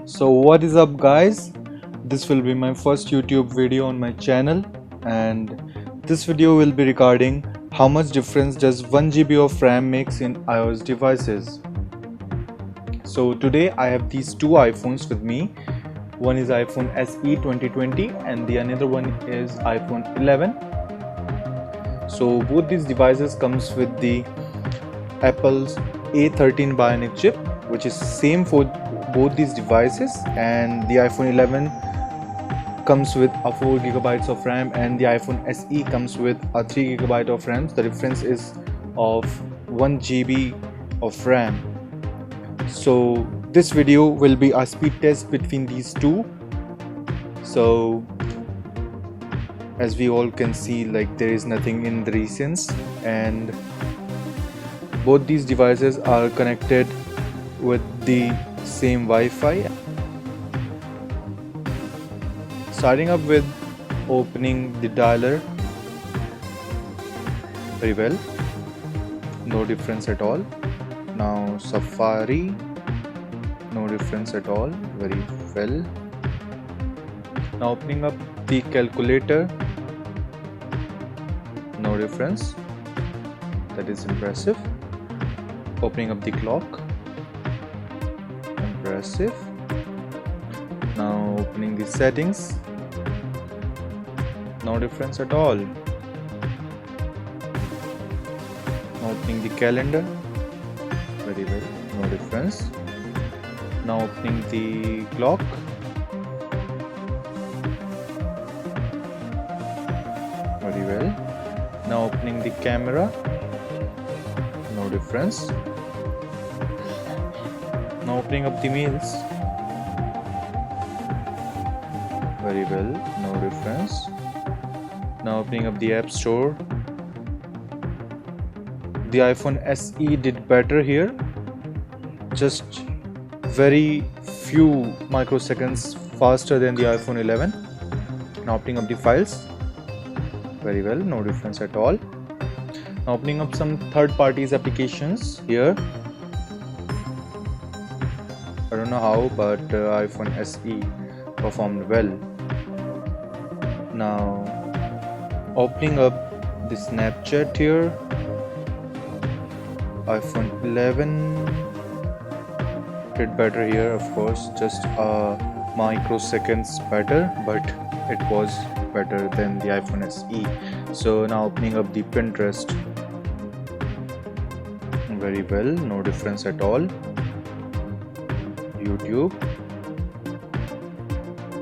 So what is up guys, this will be my first YouTube video on my channel, and this video will be regarding how much difference does 1 GB of RAM makes in iOS devices. So today I have these two iPhones with me. One is iPhone SE 2020 and the another one is iPhone 11. So both these devices comes with the Apple's A13 Bionic chip, which is same for both these devices, and the iPhone 11 comes with a 4 GB of RAM and the iPhone SE comes with a 3 GB of RAM. The difference is of 1 GB of RAM. So this video will be a speed test between these two. So as we all can see, like, there is nothing in the recents, and both these devices are connected with the same Wi-Fi. Starting up with opening the dialer, very well, no difference at all. Now Safari, no difference at all, very well. Now opening up the calculator, no difference, that is impressive. Opening up the clock, impressive. Now opening the settings, no difference at all. Now opening the calendar, very well, no difference. Now opening the clock, very well. Now opening the camera, no difference. Now opening up the mails, very well, no difference. Now opening up the App Store. The iPhone SE did better here, just very few microseconds faster than the iPhone 11. Now opening up the files, very well, no difference at all. Now opening up some third parties applications here. I don't know how, but iPhone SE performed well. Now opening up the Snapchat here. iPhone 11 did better here, of course, just microseconds better, but it was better than the iPhone SE. So now opening up the Pinterest, very well, no difference at all. YouTube,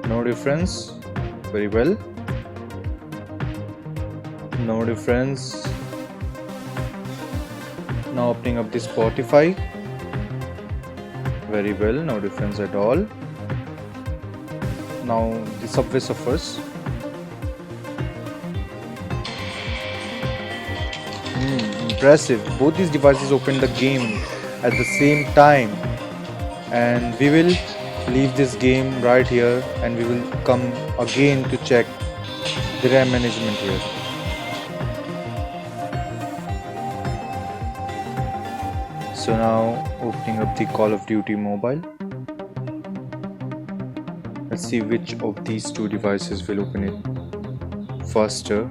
no difference, very well, no difference. Now opening up the Spotify, very well, no difference at all. Now the Subway Surfers, impressive. Both these devices opened the game at the same time, and we will leave this game right here and we will come again to check the RAM management here. So now opening up the Call of Duty Mobile. Let's see which of these two devices will open it faster.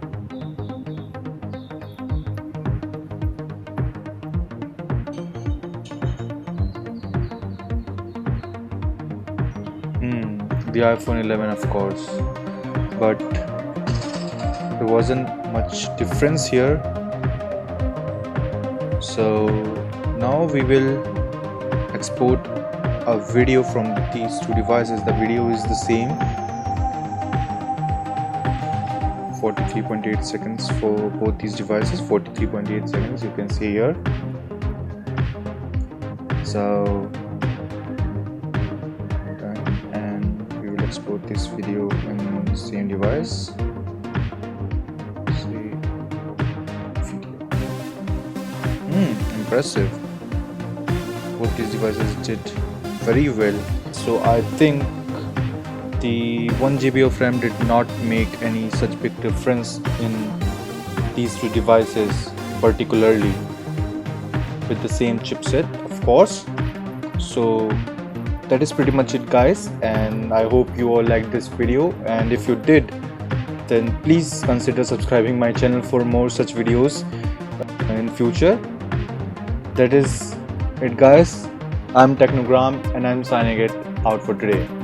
The iPhone 11, of course, but there wasn't much difference here. So now we will export a video from these two devices. The video is the same, 43.8 seconds for both these devices, 43.8 seconds you can see here. So export this video in the same device. See video. Impressive. Both these devices did very well. So I think the 1 GB of RAM did not make any such big difference in these two devices, particularly with the same chipset, of course. So that is pretty much it guys, and I hope you all liked this video, and if you did, then please consider subscribing my channel for more such videos in future. That is it guys. I'm TechnoGram and I'm signing it out for today.